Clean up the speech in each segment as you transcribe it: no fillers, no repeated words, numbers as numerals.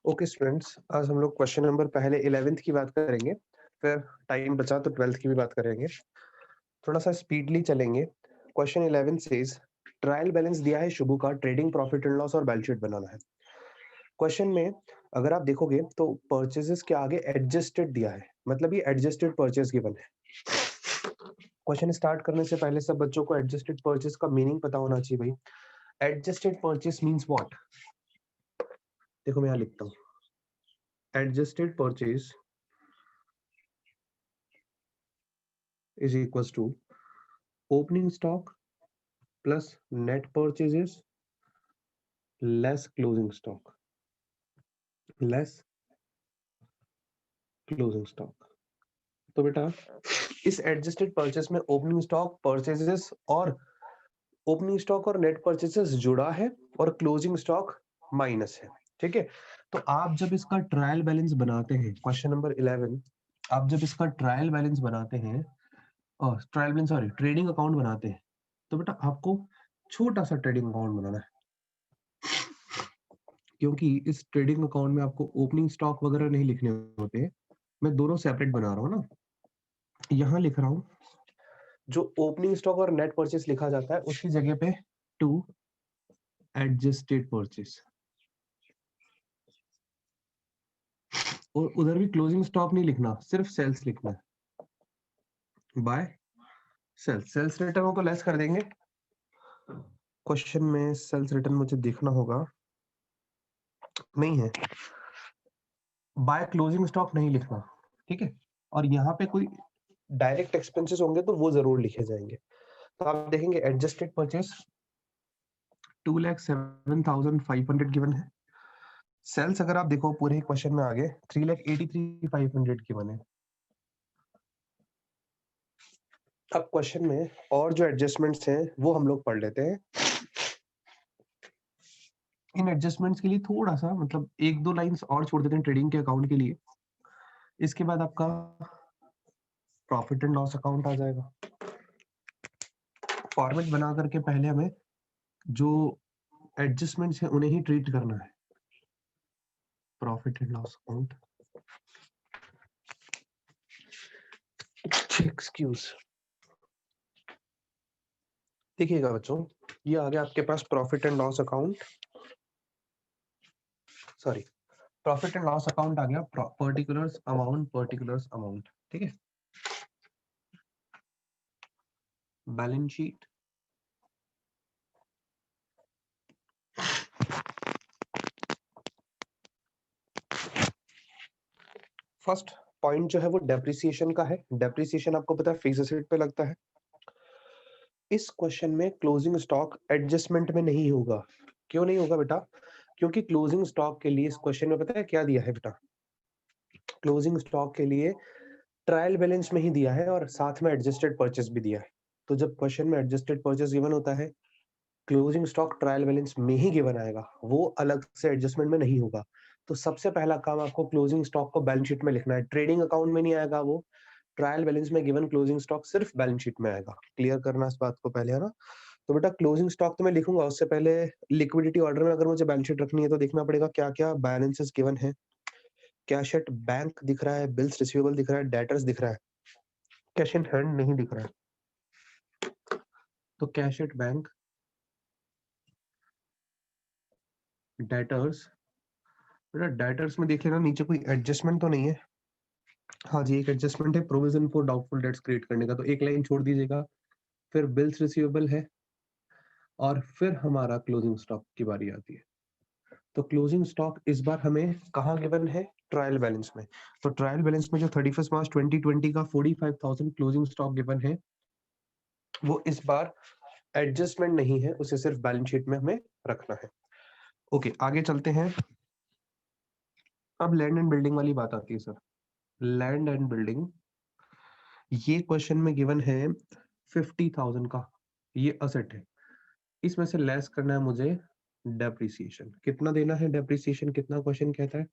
Okay students, आज हम लोग क्वेश्चन नंबर पहले 11th की बात करेंगे, फिर टाइम बचा तो 12th की भी बात करेंगे। थोड़ा सा स्पीडली चलेंगे। क्वेश्चन 11 सेज ट्रायल बैलेंस दिया है शुभू का, ट्रेडिंग प्रॉफिट एंड लॉस और बैलेंस शीट बनाना है। क्वेश्चन में अगर आप देखोगे तो परचेजेस के आगे एडजस्टेड दिया है, मतलब ये एडजस्टेड परचेज गिवन है। क्वेश्चन स्टार्ट करने से पहले सब बच्चों को एडजस्टेड परचेज का मीनिंग पता होना चाहिए भाई। Adjusted purchase means what? देखो मैं यहाँ लिखता हूँ, adjusted purchase is equals to opening stock plus net purchases less closing stock तो बेटा इस एडजस्टेड परचेस में ओपनिंग स्टॉक परचेजेस और ओपनिंग स्टॉक और नेट परचेसेस जुड़ा है और क्लोजिंग स्टॉक माइनस है। ठीक है, तो आप जब इसका ट्रायल बैलेंस बनाते हैं, क्वेश्चन नंबर 11, आप जब इसका ट्रायल बैलेंस बनाते हैं, ट्रेडिंग अकाउंट बनाते हैं, तो बेटा आपको छोटा सा ट्रेडिंग अकाउंट बनाना है, क्योंकि इस ट्रेडिंग अकाउंट में आपको ओपनिंग स्टॉक वगैरह नहीं लिखने होते हैं। मैं दोनों सेपरेट बना रहा हूँ ना, यहाँ लिख रहा हूँ जो ओपनिंग स्टॉक और नेट परचेस लिखा जाता है उसकी जगह पे टू एडजस्टेड परचेस, और उधर भी क्लोजिंग स्टॉक नहीं लिखना, सिर्फ सेल्स लिखना है बाय सेल्स रिटर्न हो तो लेस कर देंगे। क्वेश्चन में सेल्स रिटर्न मुझे देखना होगा, नहीं है, बाय क्लोजिंग स्टॉक नहीं लिखना। ठीक है, और यहाँ पे कोई डायरेक्ट एक्सपेंसेस होंगे तो वो जरूर लिखे जाएंगे। तो आप देखेंगे एडजस्टेड परचेस 2,07,500 गिवन है। सेल्स अगर आप देखो पूरे क्वेश्चन में आगे 3,83,500 गिवन है। अब क्वेश्चन में और जो एडजस्टमेंट्स हैं वो हम लोग पढ़ लेते हैं। इन एडजस्टमेंट्स के लिए थोड़ा सा मतलब एक दो लाइंस और छोड़ देते हैं ट्रेडिंग के अकाउंट के लिए। इसके बाद आपका प्रॉफिट एंड लॉस अकाउंट आ जाएगा। फॉर्मेट बना करके पहले हमें जो एडजस्टमेंट्स हैं उन्हें ही ट्रीट करना है। Profit and loss account, excuse, देखिएगा बच्चों, ये आ गया आपके पास profit and loss account, sorry profit and loss account आ गया, पर्टिकुलर्स अमाउंट। ठीक है, बैलेंस शीट, फर्स्ट पॉइंट जो है वो डेप्रिसिएशन का है। डेप्रिसिएशन आपको पता है फिक्स्ड एसेट पे लगता है। इस क्वेश्चन में क्लोजिंग स्टॉक एडजस्टमेंट में नहीं होगा। क्यों नहीं होगा बेटा? क्योंकि क्लोजिंग स्टॉक के लिए इस क्वेश्चन में पता है क्या दिया है बेटा? क्लोजिंग स्टॉक के लिए ट्रायल बैलेंस में ही दिया है और साथ में एडजस्टेड परचेस भी दिया है। तो जब क्वेश्चन में एडजस्टेड परचेस गिवन होता है, क्लोजिंग स्टॉक ट्रायल बैलेंस में ही गिवन आएगा, वो अलग से एडजस्टमेंट में नहीं होगा। तो सबसे पहला काम आपको क्लोजिंग स्टॉक को बैलेंस शीट में लिखना है, ट्रेडिंग अकाउंट में नहीं आएगा वो, ट्रायल बैलेंस में गिवन क्लोजिंग स्टॉक सिर्फ बैलेंस शीट में आएगा। क्लियर करना इस बात को पहले, है ना? तो बेटा क्लोजिंग स्टॉक तो मैं लिखूंगा, उससे पहले लिक्विडिटी ऑर्डर में अगर मुझे बैलेंस शीट रखनी है तो देखना पड़ेगा क्या क्या बैलेंसेस गिवन है। कैश एट बैंक दिख रहा है, बिल्स रिसीवेबल दिख रहा है, डेटर्स दिख रहा है, कैश इन हैंड नहीं दिख रहा है। तो कैश एट बैंक, डेटर्स, बेटा डेटर्स में देख लेना नीचे कोई एडजस्टमेंट तो नहीं है। हाँ जी, एक एडजस्टमेंट है provision for doubtful debts create करने का, तो एक लाइन छोड़ दीजिएगा। फिर बिल्स रिसीवेबल है और फिर हमारा क्लोजिंग स्टॉक की बारी आती है। तो क्लोजिंग स्टॉक इस बार हमें कहाँ गिवन है? ट्रायल बैलेंस में। तो ट्रायल बैलेंस में जो 31 मार्च 2020 का 45,000 क्लोजिंग स्टॉक गिवन है, वो इस बार एडजस्टमेंट नहीं है, उसे सिर्फ बैलेंस शीट में हमें रखना है। ओके, आगे चलते हैं। अब लैंड एंड बिल्डिंग वाली बात आती है सर। लैंड एंड बिल्डिंग, ये क्वेश्चन में गिवन है 50,000 का, ये असेट है, इसमें से लेस करना है मुझे डेप्रिसिएशन। कितना देना है डेप्रिसिएशन? कितना क्वेश्चन कहता है?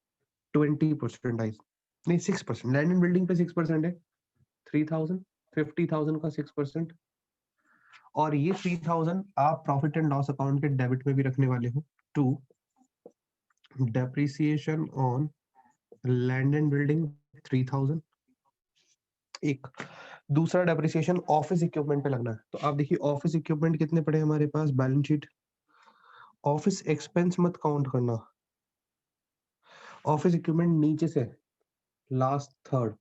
20%, नहीं 6%। लैंड एंड बिल्डिंग पे 6% है, 3,000, 50,000 का 6%, और ये 3,000 आप प्रॉफिट एंड लॉस अकाउंट के डेबिट में भी रखने वाले हो, to depreciation on land and building 3000। एक दूसरा डेप्रिसिएशन ऑफिस इक्विपमेंट पे लगना है। तो आप देखिए ऑफिस इक्विपमेंट कितने पड़े हमारे पास बैलेंस शीट। ऑफिस एक्सपेंस मत काउंट करना, ऑफिस इक्विपमेंट नीचे से लास्ट थर्ड।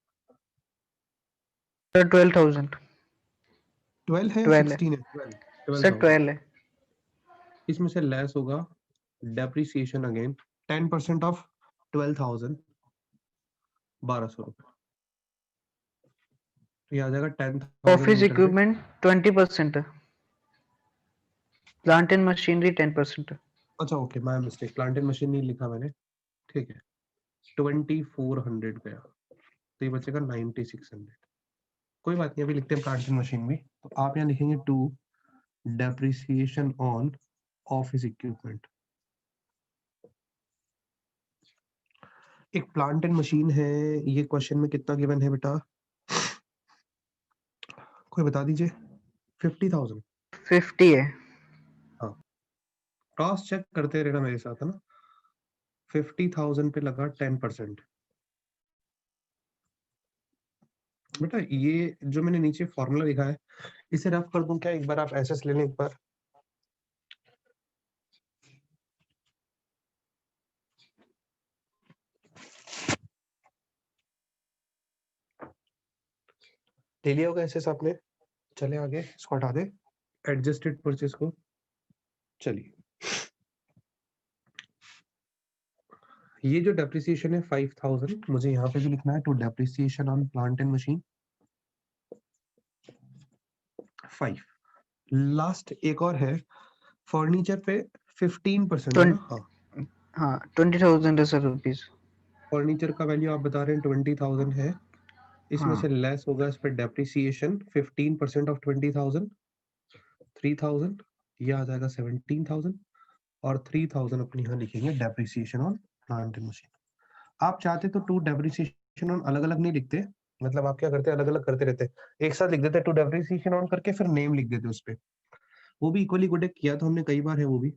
सर 12,000। 12 है या 12 है 16 है? 12, सर, 12,000। 12 है। इसमें से लेस होगा डेप्रिसिएशन अगेन 10% ऑफ 12,000, 1200 रुपए। तो ये आ जाएगा 10,800। ऑफिस इक्विपमेंट 20% है, प्लांट एंड मशीनरी 10% है। अच्छा okay, my mistake, plant and machine नहीं लिखा मैंने, ठीक है। 2400 गया, तो ये बचेगा 9600। कोई बात नहीं, अभी लिखते हैं प्लांट एंड मशीन भी। तो आप यहाँ लिखेंगे to depreciation on office equipment. एक प्लांट एंड मशीन है, ये क्वेश्चन में कितना गिवन है बेटा, कोई बता दीजिए। 50,000। 50 है। हाँ, क्रॉस चेक करते रहना मेरे साथ, है ना। 50,000 पे लगा 10%। बेटा ये जो मैंने नीचे फॉर्मूला लिखा है, इसे रफ कर दूं क्या? एक बार आप एसएस ले लें एक बार। ले लिया होगा एसएस आपने। चले आगे, इसको हटा दे, एडजस्टेड परचेज को। चलिए, ये जो डेप्रिसिएशन है 5,000, मुझे यहाँ पे भी लिखना है to depreciation on plant and machine 5। Last एक और है, फर्नीचर पे 15% है ना। हाँ, हाँ 20,000 है सर रुपीज। फर्नीचर का वैल्यू आप बता रहे हैं 20,000 है, इसमें हाँ से लेस होगा इस पे डेप्रिसिएशन 15% ऑफ 20,000, 3,000, ये आ जाएगा 17,000। और 3,000 अपनी यहाँ लिखेंगे depreciation on plant and machine. आप चाहते तो टू डेप्रिसिएशन ऑन अलग अलग नहीं लिखते, मतलब आप क्या करते अलग अलग करते रहते, एक साथ लिख देते टू डेप्रिसिएशन ऑन करके फिर नेम लिख देते उस पे, वो भी इक्वली गुड है, किया तो हमने कई बार है वो भी।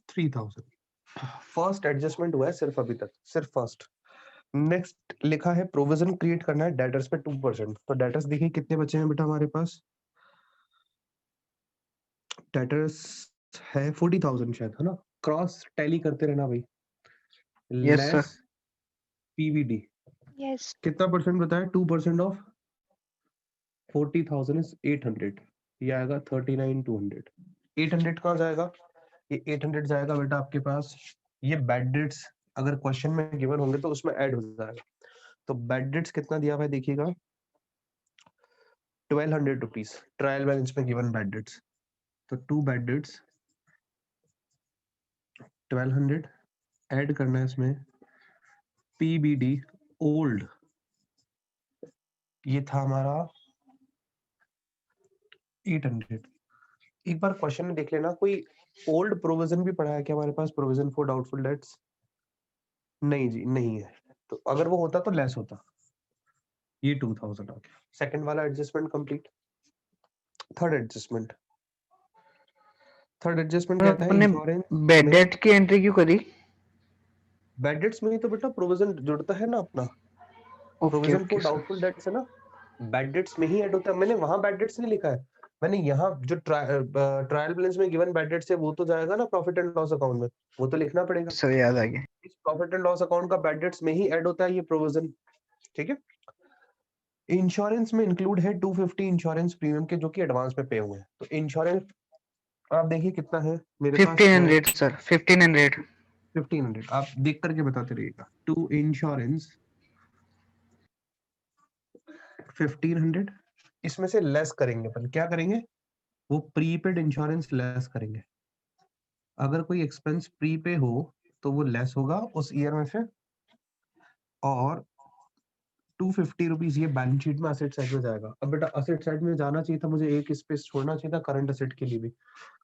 3,000 फर्स्ट एडजस्टमेंट हुआ है सिर्फ अभी तक, सिर्फ फर्स्ट। नेक्स्ट लिखा है प्रोविजन क्रिएट करना है डेटर्स पे 2%। तो डेटर्स देखिए कितने बचे हैं बेटा हमारे पास, डेटर्स है 40,000 शायद, है ना। क्रॉस टैली करते रहना भाई। Yes sir. Less PVD Yes. कितना परसेंट बताया? 2% ऑफ 40,000 इज 800, ये आएगा 39,200। 800 कहाँ जाएगा? ये 800 जाएगा बेटा आपके पास, ये बैड डेट्स अगर क्वेश्चन में गिवन होंगे तो उसमें ऐड हो जाएगा। तो बैड डेट्स कितना दिया हुआ है देखिएगा, 1200 रुपीज ट्रायल बैलेंस में गिवन बैड डेट्स। तो टू बैड डेट्स 1200 ऐड करना है इसमें, पीबीडी ओल्ड ये था हमारा 800। एक बार क्वेश्चन में देख लेना, कोई ओल्ड प्रोविजन भी पड़ा है क्या हमारे पास, प्रोविजन फॉर डाउटफुल डेट्स? नहीं जी, नहीं है। तो अगर वो होता तो लेस होता, ये 2000 आ गया। सेकंड वाला adjustment complete. Third adjustment, third adjustment कहता है अपने इंश्योरेंस बेड में डेट की एंट्री क्यों करी? बैड डेट्स में ही तो बेटा प्रोविजन जुड़ता है ना अपना, okay provision okay for sir. Doubtful debts है ना, बैड डेट्स में ही ऐड होता है। मैंने वहां बैड डेट्स नहीं लिखा है, मैंने यहाँ जो ट्रायल बैलेंस में गिवन बैड डेट्स है वो तो जाएगा ना प्रॉफिट एंड लॉस अकाउंट में, वो तो लिखना पड़ेगा। सर याद आ गया। इस प्रॉफिट एंड लॉस अकाउंट का बैड डेट्स में ही ऐड होता है ये प्रोविजन, ठीक है। इंश्योरेंस में इंक्लूड है 250 इंश्योरेंस प्रीमियम के जो कि एडवांस में पे हुए हैं। तो इंश्योरेंस आप देखिए कितना है मेरे पास है 1500 सर, 1500। 1500, आप देख करके बताते रहिएगा। टू इंश्योरेंस 1500, इसमें से लेस करेंगे अपन, क्या करेंगे, वो प्रीपेड इंश्योरेंस लेस करेंगे। अगर कोई एक्सपेंस प्रीपे हो तो वो लेस होगा उस ईयर में से, और 250 रुपीज ये बैलेंस शीट में असेट साइड में जाएगा। अब बेटा असेट साइड में जाना चाहिए था, मुझे एक स्पेस छोड़ना चाहिए था करंट असेट के लिए भी,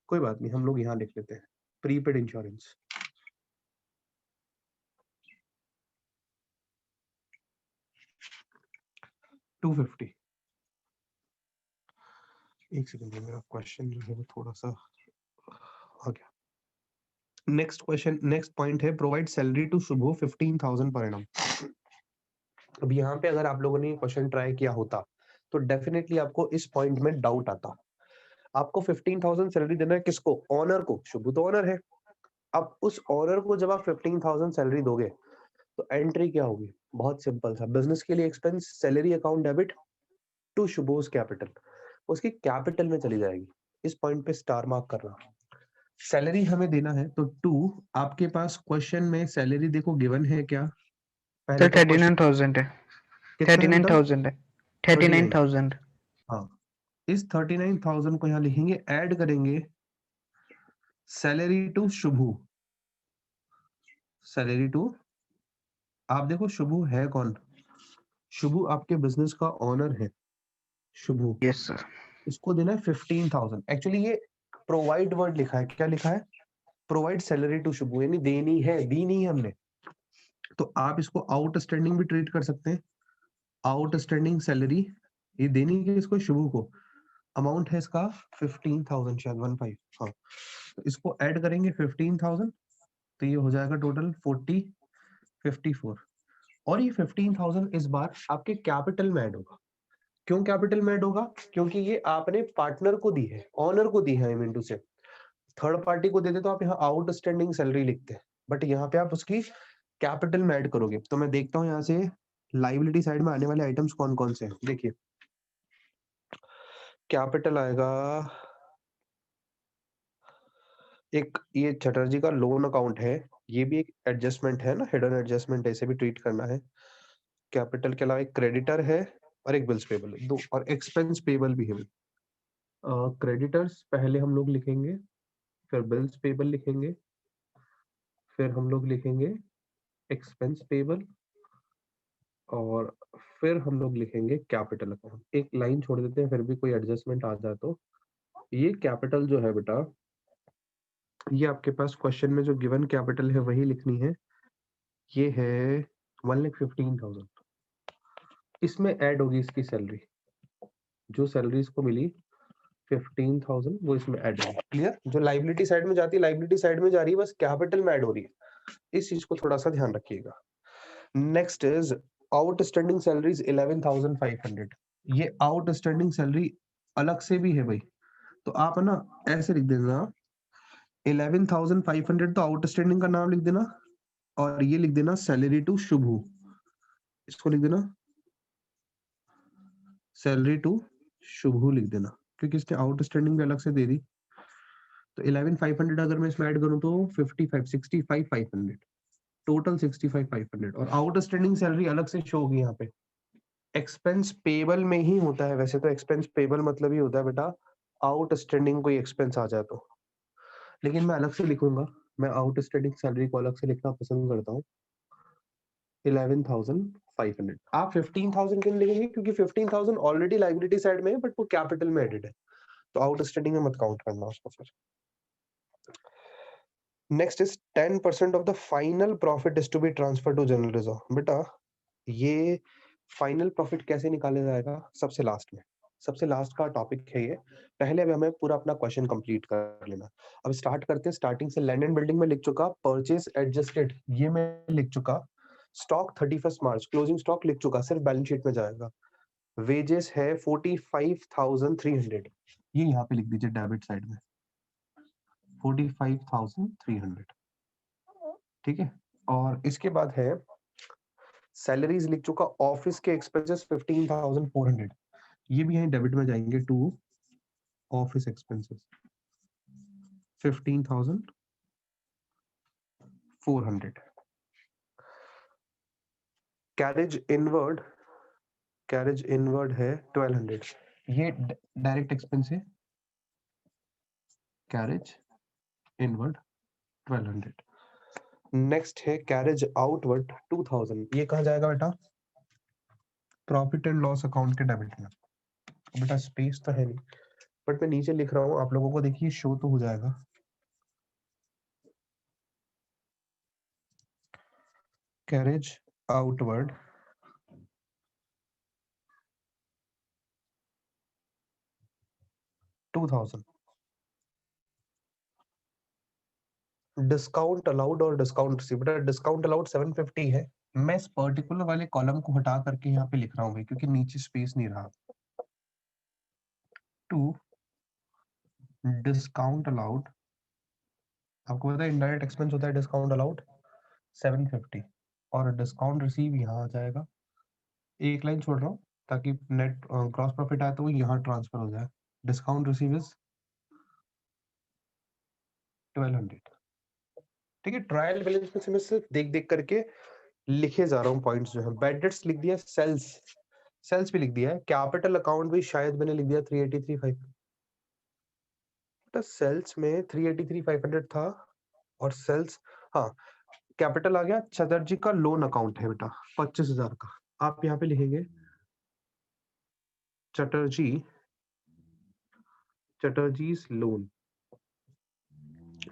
कोई बात नहीं, हम लोग यहाँ लिख लेते हैं प्रीपेड इंश्योरेंस। टू 250। एक सेकंड, मेरा क्वेश्चन जो है वो थोड़ा सा आ गया। नेक्स्ट क्वेश्चन, नेक्स्ट पॉइंट है provide salary to Shubho 15,000 per annum. अब यहाँ पे अगर आप लोगों ने क्वेश्चन ट्राई किया होता तो डेफिनेटली आपको इस पॉइंट में डाउट आता। आपको 15,000 सैलरी देना है किसको? ऑनर को। शुभू तो ऑनर है। अब उस ऑनर को जब आप 15,000 सैलरी दोगे तो एंट्री क्या होगी? बहुत सिंपल सा, बिजनेस के लिए expense salary account debit to Shubho's capital, उसकी कैपिटल में चली जाएगी। इस पॉइंट पे स्टार मार्क करना। सैलरी हमें देना है तो टू, आपके पास क्वेश्चन में सैलरी देखो गिवन है क्या? पहले तो तो क्वेश्चन 39,000 है। कितना है बेटा? 39,000 है। 39। 39,000। हाँ, इस 39,000 को यहाँ लिखेंगे, ऐड करेंगे salary to Shubhu. Salary to, आप देखो शुभू है कौन? शुभू आपके बिजनेस का ओनर है। Shubhu, yes sir. इसको देना है 15,000। एक्चुअली ये प्रोवाइड वर्ड लिखा है, क्या लिखा है? प्रोवाइड सैलरी टू शुभू, यानी देनी है, दी नहीं है हमने। तो आप इसको आउटस्टैंडिंग भी ट्रीट कर सकते हैं। आउटस्टैंडिंग सैलरी ये देनी है इसको, शुभू को। अमाउंट है इसका 15,000, शायद 15। हाँ, तो इसको ऐड करेंगे 15,000 तो ये हो जाएगा टोटल 54। और ये 15,000 इस बार आपके कैपिटल में ऐड होगा। क्यों कैपिटल में ऐड होगा? क्योंकि ये आपने पार्टनर को दी है, ऑनर को दी है। आई मीन टू से थर्ड पार्टी को देते तो आप यहाँ आउटस्टैंडिंग सैलरी लिखते हैं, बट यहाँ पे आप उसकी कैपिटल में ऐड करोगे। तो मैं देखता हूँ यहाँ से लाइबिलिटी साइड में आने वाले आइटम्स कौन कौन से हैं। देखिए, कैपिटल आएगा, एक ये चटर्जी का लोन अकाउंट है, ये भी एक एडजस्टमेंट है ना, हिडन एडजस्टमेंट, ऐसे भी ट्रीट करना है। कैपिटल के अलावा एक क्रेडिटर है और एक बिल्स पेबल है, दो, और एक्सपेंस पेबल भी है। क्रेडिटर्स पहले हम लोग लिखेंगे, फिर बिल्स पेबल लिखेंगे, फिर हम लोग लिखेंगे एक्सपेंस पेबल, और फिर हम लोग लिखेंगे कैपिटल अकाउंट। एक लाइन छोड़ देते हैं, फिर भी कोई एडजस्टमेंट आ जाए तो। ये कैपिटल जो है बेटा, ये आपके पास क्वेश्चन में जो गिवन कैपिटल है वही लिखनी है। ये है 1,15,000। इसमें ऐड होगी इसकी सैलरी, जो सैलरी इसको मिली 15,000 वो इसमें ऐड होगी। क्लियर? जो लाइबिलिटी साइड में जाती है, लाइबिलिटी साइड में जा रही है, बस कैपिटल में ऐड हो रही है। इस चीज को थोड़ा सा ध्यान रखिएगा। Next is outstanding salaries 11,500। ये आउटस्टैंडिंग सैलरी अलग से भी है भाई, तो आप है ना ऐसे लिख देना 11,500, तो आउटस्टैंडिंग का नाम लिख देना, और ये लिख देना सैलरी टू शुभू। इसको लिख देना सैलरी टू शुभू लिख देना, क्योंकि इसने आउटस्टैंडिंग भी अलग से दे दी। तो 11,500 अगर मैं इसमें ऐड करूं तो 65,500, टोटल 65,500, और आउटस्टैंडिंग सैलरी अलग से शो होगी यहाँ पे। एक्सपेंस पेबल में ही होता है वैसे तो, एक्सपेंस पेबल मतलब ही होता है बेटा आउटस्टैंडिंग कोई एक्सपेंस आ जाए तो, लेकिन मैं अलग से लिखूंगा। मैं आउटस्टैंडिंग सैलरी को अलग से लिखना पसंद करता हूँ। 11,500। आप 15,000 क्यों लिखेंगे? क्योंकि 15,000 ऑलरेडी लाइबिलिटी साइड में है, बट वो कैपिटल में एडेड है, तो आउटस्टैंडिंग में मत काउंट करना उसको फिर। Next is 10% of the final profit is to be transfer to general reserve. बेटा ये फाइनल प्रॉफिट कैसे निकाला जाएगा? सबसे लास्ट में, सबसे लास्ट का टॉपिक है ये। पहले अभी हमें पूरा अपना क्वेश्चन कंप्लीट कर लेना। अब स्टार्ट करते हैं। स्टार्टिंग से लैंड एंड बिल्डिंग में लिख चुका, परचेज एडजस्टेड ये मैं लिख चुका, स्टॉक 31 मार्च क्लोजिंग स्टॉक लिख चुका, सिर्फ बैलेंस शीट में जाएगा। वेजेस है 45,300, ये यहाँ पे लिख दीजिए डेबिट साइड में 45,300। ठीक है, और इसके बाद है सैलरीज लिख चुका, ऑफिस के एक्सपेंसेस 15,400, ये भी यहीं डेबिट में जाएंगे to office expenses 15,400। Carriage inward है 1,200, ये डायरेक्ट एक्सपेंस है। Carriage inward 1,200। नेक्स्ट है कैरेज आउटवर्ड 2,000, ये कहाँ जाएगा बेटा? प्रॉफिट एंड लॉस अकाउंट के डेबिट में। बेटा स्पेस तो है नहीं, बट मैं नीचे लिख रहा हूँ, आप लोगों को देखिए शो तो हो जाएगा। कैरेज आउटवर्ड 2,000, डिस्काउंट अलाउड और डिस्काउंट रिसीव। बेटा डिस्काउंट अलाउड 750 है। मैं इस पर्टिकुलर वाले कॉलम को हटा करके यहाँ पे लिख रहा हूँ भाई, क्योंकि नीचे स्पेस नहीं रहा। टू डिस्काउंट अलाउड, आपको पता है इनडायरेक्ट एक्सपेंस होता है डिस्काउंट अलाउड 750, और डिस्काउंट रिसीव यहाँ आ जाएगा। एक लाइन छोड़ रहा हूँ ताकि नेट क्रॉस प्रॉफिट आए तो वो यहाँ ट्रांसफर हो जाए। Discount receive is 1200। ठीक है, ट्रायल बैलेंस में से मैं सिर्फ देख देख करके लिखे जा रहा हूँ पॉइंट्स जो है। बैड डेट्स लिख दिया, सेल्स भी लिख दिया है, कैपिटल अकाउंट भी शायद मैंने लिख दिया 383,500। बेटा सेल्स में 383,500 था, और सेल्स, हाँ कैपिटल आ गया। चटर्जी का लोन अकाउंट है बेटा 25,000 का। आप यहाँ पे लिखेंगे चटर्जीज लोन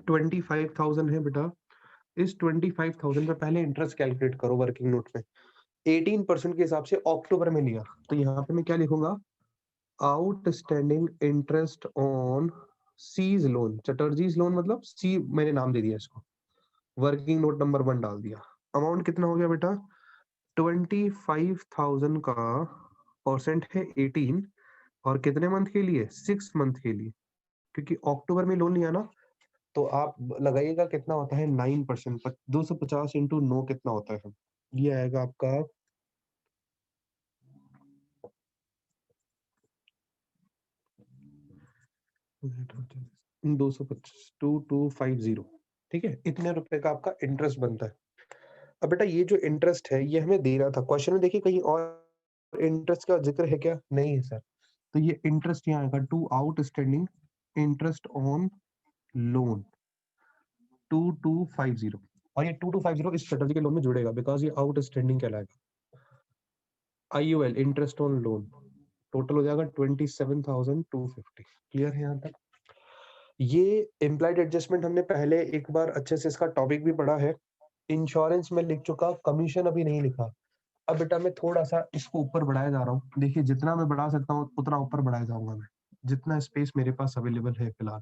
25,000 है बेटा। इस 25,000 पे पहले इंटरेस्ट कैलकुलेट करो वर्किंग नोट में। 18% के हिसाब से अक्टूबर में लिया, तो यहाँ पे मैं क्या लिखूंगा, outstanding interest on C's loan. Chatterjee's loan मतलब सी मैंने नाम दे दिया इसको, वर्किंग नोट नंबर 1 डाल दिया। अमाउंट कितना हो गया बेटा, 25,000 का परसेंट है 18, और कितने मंथ के लिए, 6 मंथ के लिए, क्योंकि अक्टूबर में लोन लिया ना। तो आप लगाइएगा कितना होता है 9%, 250 इंटू 9 कितना होता है, ये आएगा आपका 225, 2250। ठीक है, इतने रुपए का आपका इंटरेस्ट बनता है। अब बेटा ये जो इंटरेस्ट है ये हमें दे रहा था क्वेश्चन में, देखिए कहीं और इंटरेस्ट का जिक्र है क्या, नहीं है सर। तो ये इंटरेस्ट यहाँ आएगा, to outstanding interest on loan 2250, और ये 2250 इस स्ट्रेटजी के लोन में जुड़ेगा बिकॉज ये आउटस्टैंडिंग कहलाएगा। आईयूएल इंटरेस्ट ऑन लोन टोटल हो जाएगा 27,250। क्लियर है यहाँ तक। ये इम्प्लाइड एडजस्टमेंट हमने पहले एक बार अच्छे से इसका टॉपिक भी पढ़ा है। इंश्योरेंस में लिख चुका, कमीशन अभी नहीं लिखा। अब बेटा मैं थोड़ा सा इसको ऊपर बढ़ाया जा रहा हूँ। देखिए जितना मैं बढ़ा सकता हूँ उतना ऊपर बढ़ाया जाऊंगा मैं, जितना स्पेस मेरे पास अवेलेबल है फिलहाल।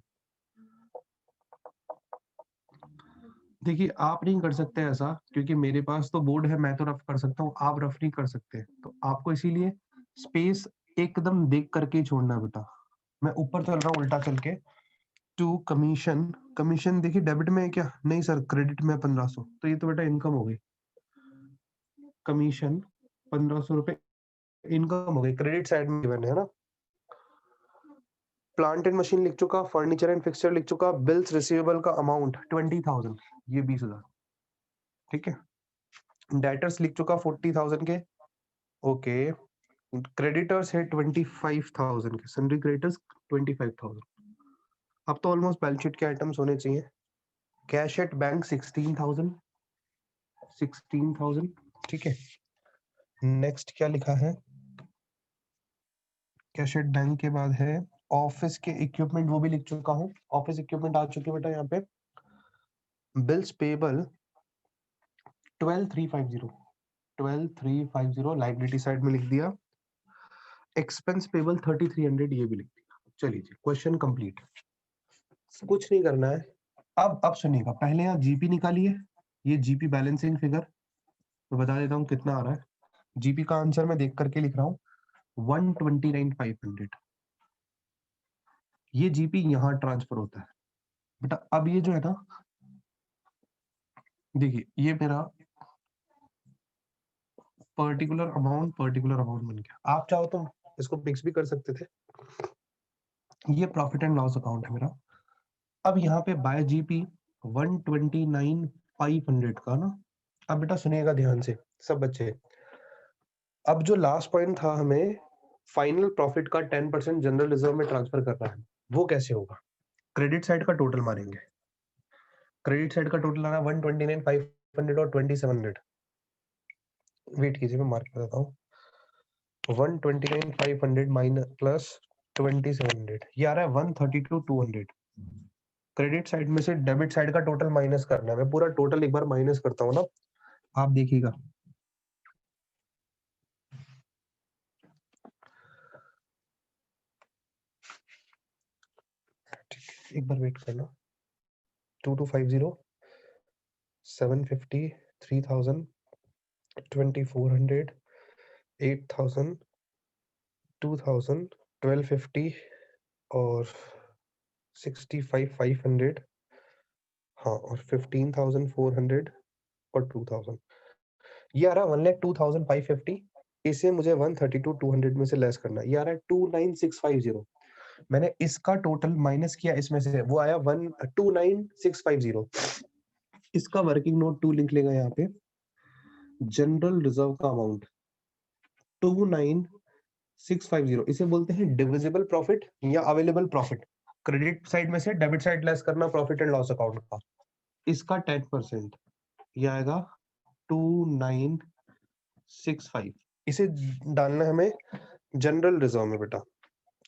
देखिए आप नहीं कर सकते ऐसा, क्योंकि मेरे पास तो बोर्ड है, मैं तो रफ कर सकता हूँ, आप रफ नहीं कर सकते। तो आपको इसीलिए स्पेस एकदम देख करके ही छोड़ना बेटा। मैं ऊपर चल रहा हूँ उल्टा चल के। टू कमीशन, कमीशन देखिए डेबिट में है क्या, नहीं सर क्रेडिट में 1500, तो ये तो बेटा इनकम हो गई। कमीशन 1500 रुपए इनकम हो गई, क्रेडिट साइड में गिवन है ना। प्लांट एंड मशीन लिख चुका, फर्नीचर एंड फिक्सचर लिख चुका, बिल्स रिसीवेबल का अमाउंट 20,000, ये 20,000। ठीक है, डेटर्स लिख चुका 40,000 के। ओके, क्रेडिटर्स है 25,000 के, सन्ड्री क्रेडिटर्स 25,000। अब तो ऑलमोस्ट बैलेंस शीट के आइटम्स होने चाहिए। Cash at bank 16,000। ठीक है, नेक्स्ट क्या लिखा है, कैश एट बैंक के बाद है ऑफिस के इक्विपमेंट, वो भी लिख चुका हूँ। ऑफिस इक्विपमेंट आ चुके बेटा यहाँ पे। बिल्स पेबल 12,350 लाइबिलिटी साइड में लिख दिया। एक्सपेंस पेबल 3,300 ये भी लिख दिया। चलिए जी, क्वेश्चन कंप्लीट, कुछ नहीं करना है। अब सुनिएगा, पहले यहाँ जीपी निकालिए। ये जीपी बैलेंसिंग फिगर मैं बता देता हूँ कितना आ रहा है। जीपी का आंसर मैं देख करके लिख रहा हूँ 129,500। ये जीपी यहाँ ट्रांसफर होता है बेटा। अब ये जो है ना, देखिए ये मेरा पर्टिकुलर अमाउंट बन गया। आप चाहो तो इसको फिक्स भी कर सकते थे। ये प्रॉफिट एंड लॉस अकाउंट है मेरा। अब यहाँ पे बाय जीपी 129,500 का ना। अब बेटा सुनिएगा ध्यान से सब बच्चे। अब जो लास्ट पॉइंट था, हमें फाइनल प्रॉफिट का 10% जनरल रिजर्व में ट्रांसफर करना है। वो कैसे होगा, क्रेडिट साइड का टोटल मारेंगे। क्रेडिट साइड का टोटल आना 129,500 और 2,700। वेट कीजिए मैं मार्क कर देता हूँ। 129,500 माइनस प्लस 2,700, ये आ रहा है 132,200। क्रेडिट साइड में से डेबिट साइड का टोटल माइनस करना है। मैं पूरा टोटल एक बार माइनस करता हूँ ना, आप देखिएगा। एक बार वेट करना। 2250 750, 3000, 2400, 8000, 2000, 1250 और 65,500, हाँ, और 15,400 और 2000। ये आ रहा 1,02,550। इसे मुझे 132,200 में से लेस करना है। ये आ रहा है 29,650। मैंने इसका टोटल माइनस किया इसमें से, वो आया 29,650। इसका वर्किंग नोट 2 लिख लेगा यहाँ पे। जनरल रिजर्व का अमाउंट 29,650, इसे बोलते हैं डिविजिबल प्रॉफिट या अवेलेबल प्रॉफिट। क्रेडिट साइड में से डेबिट साइड लेस करना प्रॉफिट एंड लॉस अकाउंट का। इसका 10% ये आएगा 2965। इसे डालना है हमें जनरल रिजर्व में बेटा।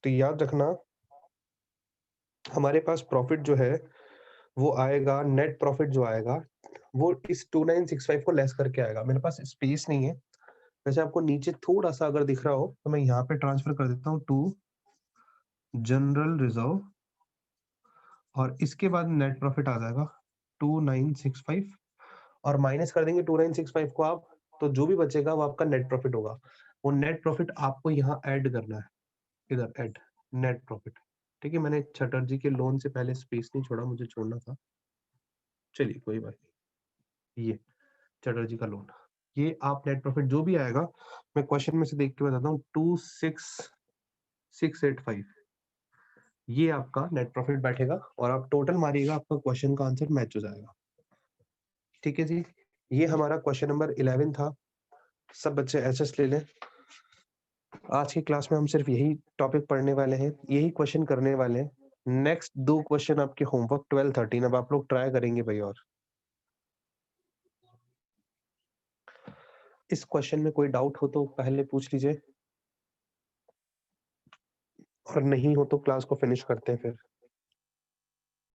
तो याद रखना हमारे पास प्रॉफिट जो है वो आएगा, नेट प्रॉफिट जो आएगा वो इस 2965 को लेस करके आएगा। मेरे पास स्पेस नहीं है, वैसे आपको नीचे थोड़ा सा अगर दिख रहा हो तो मैं यहाँ पे ट्रांसफर कर देता हूँ टू जनरल रिजर्व, और इसके बाद नेट प्रॉफिट आ जाएगा 2965 और माइनस कर देंगे 2965 को आप, तो जो भी बचेगा वो आपका नेट प्रॉफिट होगा। वो नेट प्रॉफिट आपको यहाँ ऐड करना है, इधर ऐड नेट प्रॉफिट। ठीक है, मैंने चटर्जी के लोन से पहले स्पेस नहीं छोड़ा, मुझे छोड़ना था। चलिए कोई बात नहीं, ये चटर्जी का लोन, ये आप नेट प्रॉफिट जो भी आएगा मैं क्वेश्चन में से देख के बताता हूँ, 26,685 ये आपका नेट प्रॉफिट बैठेगा और आप टोटल मारिएगा, आपका क्वेश्चन का आंसर मैच हो जाएगा। ठीक है जी, ये हमारा क्वेश्चन नंबर 11 था। सब बच्चे एसएस ले लें। आज की क्लास में हम सिर्फ यही टॉपिक पढ़ने वाले हैं, यही क्वेश्चन करने वाले हैं। नेक्स्ट 2 क्वेश्चन आपके होमवर्क 12, 13 अब आप लोग ट्राई करेंगे भाई। और इस क्वेश्चन में कोई डाउट हो तो पहले पूछ लीजिए, और नहीं हो तो क्लास को फिनिश करते हैं फिर।